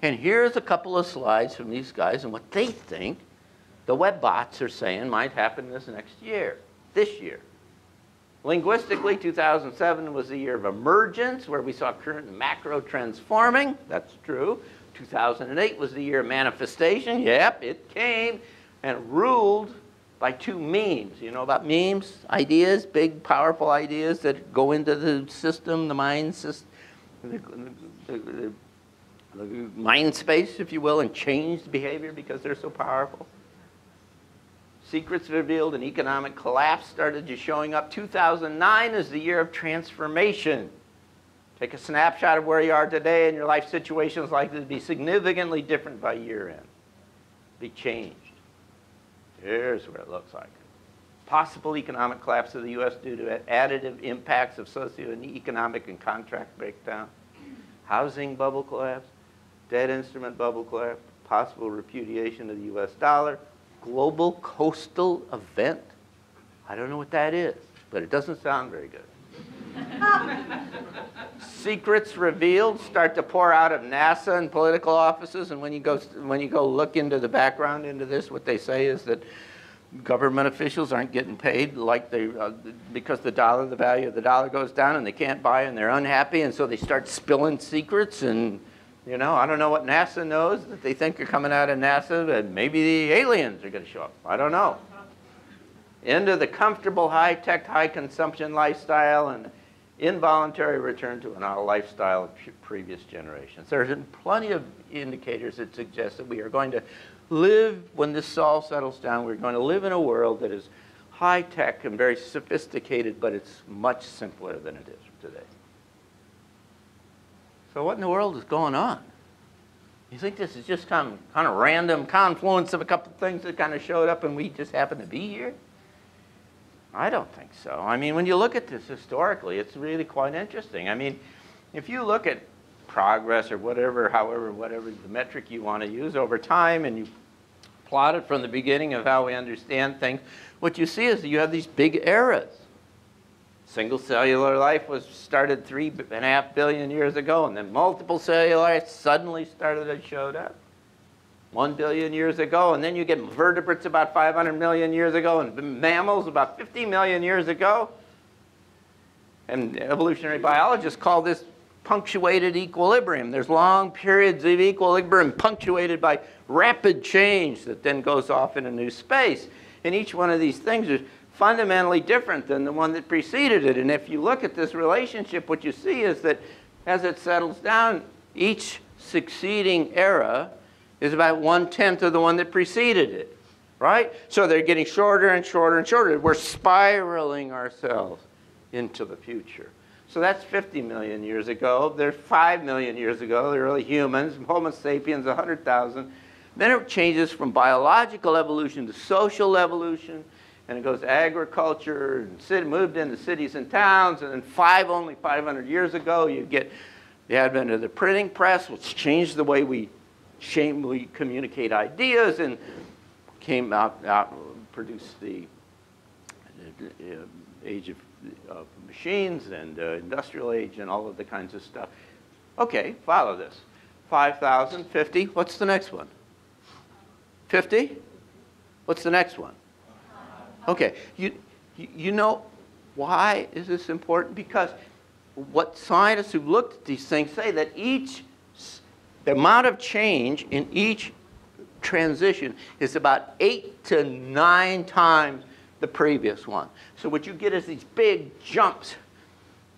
And here's a couple of slides from these guys and what they think the web bots are saying might happen this next year, this year. Linguistically, 2007 was the year of emergence, where we saw current macro trends forming. That's true. 2008 was the year of manifestation. Yep, it came and ruled by two memes. You know about memes? Ideas, big, powerful ideas that go into the system, the mind system, the mind space, if you will, and change the behavior because they're so powerful. Secrets revealed and economic collapse started just showing up. 2009 is the year of transformation. Take a snapshot of where you are today, and your life situation is likely to be significantly different by year end. Be changed. Here's what it looks like. Possible economic collapse of the U.S. due to additive impacts of socio-economic and contract breakdown. Housing bubble collapse. Debt instrument bubble collapse. Possible repudiation of the U.S. dollar. Global coastal event. I don't know what that is, but it doesn't sound very good. Secrets revealed start to pour out of NASA and political offices, and when you go look into the background into this, what they say is that government officials aren't getting paid like they because the value of the dollar goes down, and they can't buy, and they're unhappy, and so they start spilling secrets. And you know, I don't know what NASA knows that they think are coming out of NASA, that maybe the aliens are going to show up. I don't know. Into the comfortable, high-tech, high-consumption lifestyle and involuntary return to a lifestyle of previous generations. There's plenty of indicators that suggest that we are going to live, when this all settles down, we're going to live in a world that is high-tech and very sophisticated, but it's much simpler than it is today. So what in the world is going on? You think this is just kind of random confluence of a couple of things that kind of showed up and we just happen to be here? I don't think so. I mean, when you look at this historically, it's really quite interesting. I mean, if you look at progress or whatever the metric you want to use over time, and you plot it from the beginning of how we understand things, what you see is that you have these big eras. Single cellular life was started 3.5 billion years ago, and then multiple cellular life suddenly showed up 1 billion years ago, and then you get vertebrates about 500 million years ago, and mammals about 50 million years ago. And evolutionary biologists call this punctuated equilibrium. There's long periods of equilibrium punctuated by rapid change that then goes off into new space. And each one of these things is fundamentally different than the one that preceded it. And if you look at this relationship, what you see is that as it settles down, each succeeding era is about 1/10 of the one that preceded it, right? So they're getting shorter and shorter and shorter. We're spiraling ourselves into the future. So that's 50 million years ago. There's 5 million years ago, the early humans, Homo sapiens, 100,000. Then it changes from biological evolution to social evolution, and it goes to agriculture, and moved into cities and towns, and then only 500 years ago, you get the advent of the printing press, which changed the way we communicate ideas, and produced the age of machines and industrial age and all of the kinds of stuff. Okay, follow this. 5,000, 50, what's the next one? 50? What's the next one? Okay, you know why is this important? Because what scientists who've looked at these things say that the amount of change in each transition is about 8 to 9 times the previous one. So what you get is these big jumps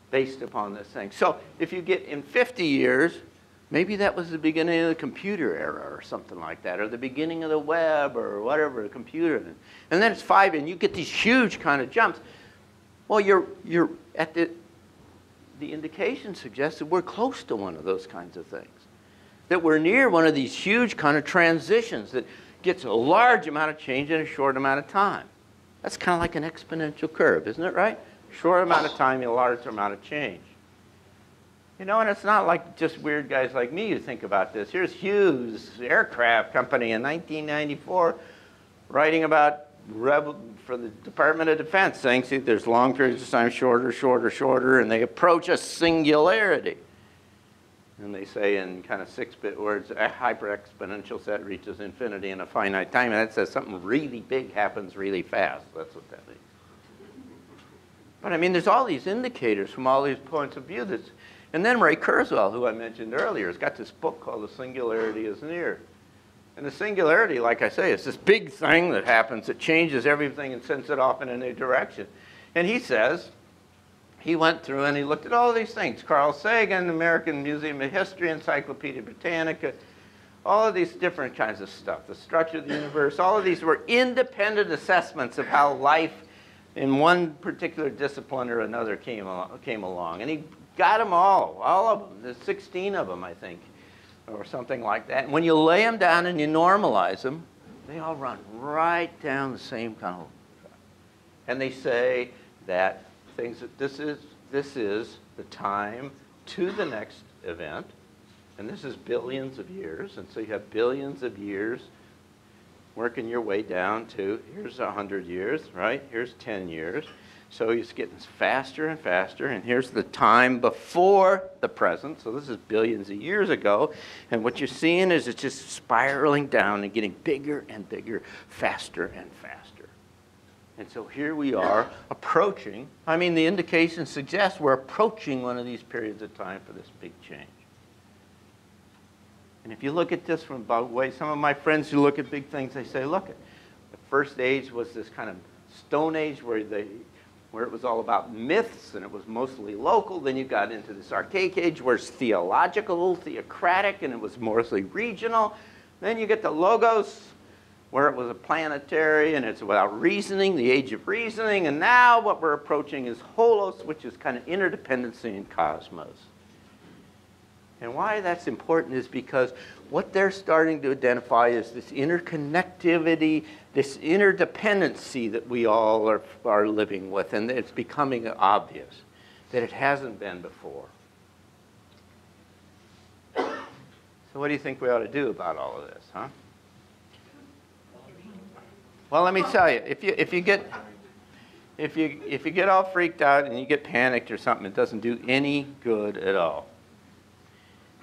based upon this thing. So if you get in 50 years, maybe that was the beginning of the computer era or something like that, or the beginning of the web or whatever, the computer. And then it's 5, and you get these huge kind of jumps. Well, you're at the indication suggests that we're close to one of those kinds of things. That we're near one of these huge kind of transitions that gets a large amount of change in a short amount of time. That's kind of like an exponential curve, isn't it, right? Short amount of time, a large amount of change. You know, and it's not like just weird guys like me who think about this. Here's Hughes Aircraft Company in 1994 writing about for the Department of Defense, saying, see, there's long periods of time, shorter, shorter, shorter, and they approach a singularity. And they say in kind of 6-bit words, a hyper-exponential set reaches infinity in a finite time. And that says something really big happens really fast. That's what that means. But I mean, there's all these indicators from all these points of view. And then Ray Kurzweil, who I mentioned earlier, has got this book called The Singularity is Near. And the singularity, like I say, is this big thing that happens that changes everything and sends it off in a new direction. And he says, he went through and he looked at all these things. Carl Sagan, American Museum of History, Encyclopedia Britannica, all of these different kinds of stuff. The structure of the universe, all of these were independent assessments of how life in one particular discipline or another came along. And he got them all of them. There's 16 of them, I think, or something like that. And when you lay them down and you normalize them, they all run right down the same kind of track. And they say that things that this is the time to the next event, and this is billions of years, and so you have billions of years working your way down to, here's 100 years, right? Here's 10 years. So it's getting faster and faster, and here's the time before the present. So this is billions of years ago, and what you're seeing is it's just spiraling down and getting bigger and bigger, faster and faster. And so here we are approaching, I mean, the indications suggest we're approaching one of these periods of time for this big change. And if you look at this from the way some of my friends who look at big things, they say, look, the first age was this kind of Stone Age where it was all about myths and it was mostly local. Then you got into this Archaic Age where it's theological, theocratic, and it was mostly regional. Then you get the Logos where it was a planetary and it's about reasoning, the age of reasoning. And now what we're approaching is Holos, which is kind of interdependency in cosmos. And why that's important is because what they're starting to identify is this interconnectivity, this interdependency that we all are living with, and it's becoming obvious that it hasn't been before. So what do you think we ought to do about all of this, huh? Well, let me tell you, if you get all freaked out and you get panicked or something, it doesn't do any good at all.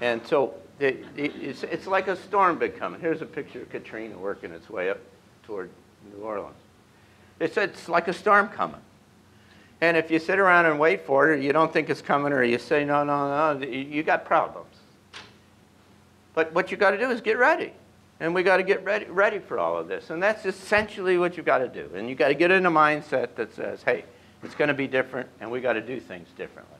And so it's like a storm big coming. Here's a picture of Katrina working its way up toward New Orleans. It's like a storm coming. And if you sit around and wait for it, or you don't think it's coming, or you say, no, you got problems. But what you got to do is get ready. And we got to get ready for all of this. And that's essentially what you've got to do. And you've got to get in a mindset that says, hey, it's going to be different, and we got to do things differently.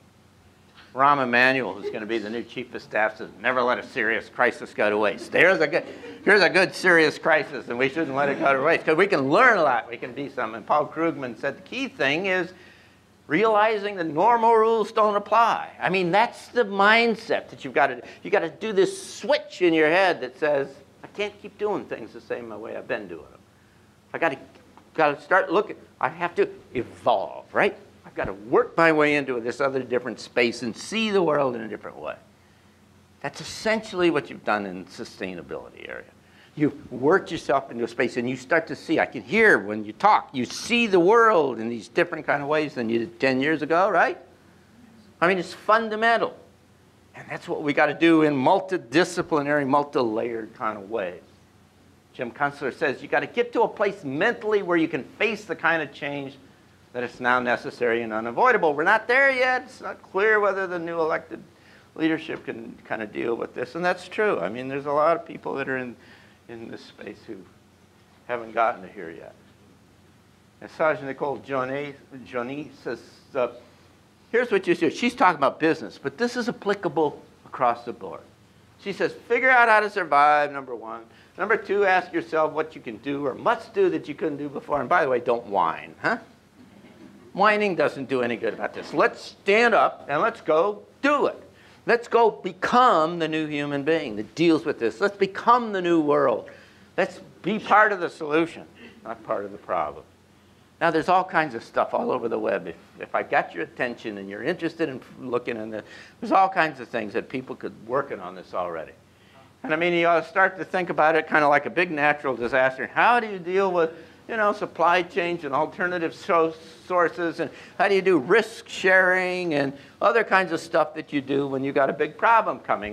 Rahm Emanuel, who's going to be the new chief of staff, says, never let a serious crisis go to waste. Here's a good serious crisis, and we shouldn't let it go to waste, because we can learn a lot. We can be something. And Paul Krugman said the key thing is realizing the normal rules don't apply. I mean, that's the mindset that you've got to do. You've got to do this switch in your head that says, I can't keep doing things the same way I've been doing them. I got to start looking. I have to evolve, right? I've got to work my way into this other different space and see the world in a different way. That's essentially what you've done in the sustainability area. You've worked yourself into a space and you start to see, I can hear when you talk, you see the world in these different kind of ways than you did 10 years ago, right? I mean, it's fundamental. And that's what we got to do in multidisciplinary, multi-layered kind of ways. Jim Kunstler says you got to get to a place mentally where you can face the kind of change that it's now necessary and unavoidable. We're not there yet. It's not clear whether the new elected leadership can kind of deal with this. And that's true. I mean, there's a lot of people that are in this space who haven't gotten to here yet. And Saj Nicole Johnny says, here's what you do. She's talking about business, but this is applicable across the board. She says, figure out how to survive, number one. Number two, ask yourself what you can do or must do that you couldn't do before. And by the way, don't whine, huh? Whining doesn't do any good about this. Let's stand up and let's go do it. Let's go become the new human being that deals with this. Let's become the new world. Let's be part of the solution, not part of the problem. Now, there's all kinds of stuff all over the web. If I got your attention and you're interested in looking in there's all kinds of things that people could working on this already. And I mean, you ought to start to think about it kind of like a big natural disaster. How do you deal with, supply chains and alternative sources, and how do you do risk sharing and other kinds of stuff that you do when you got a big problem coming?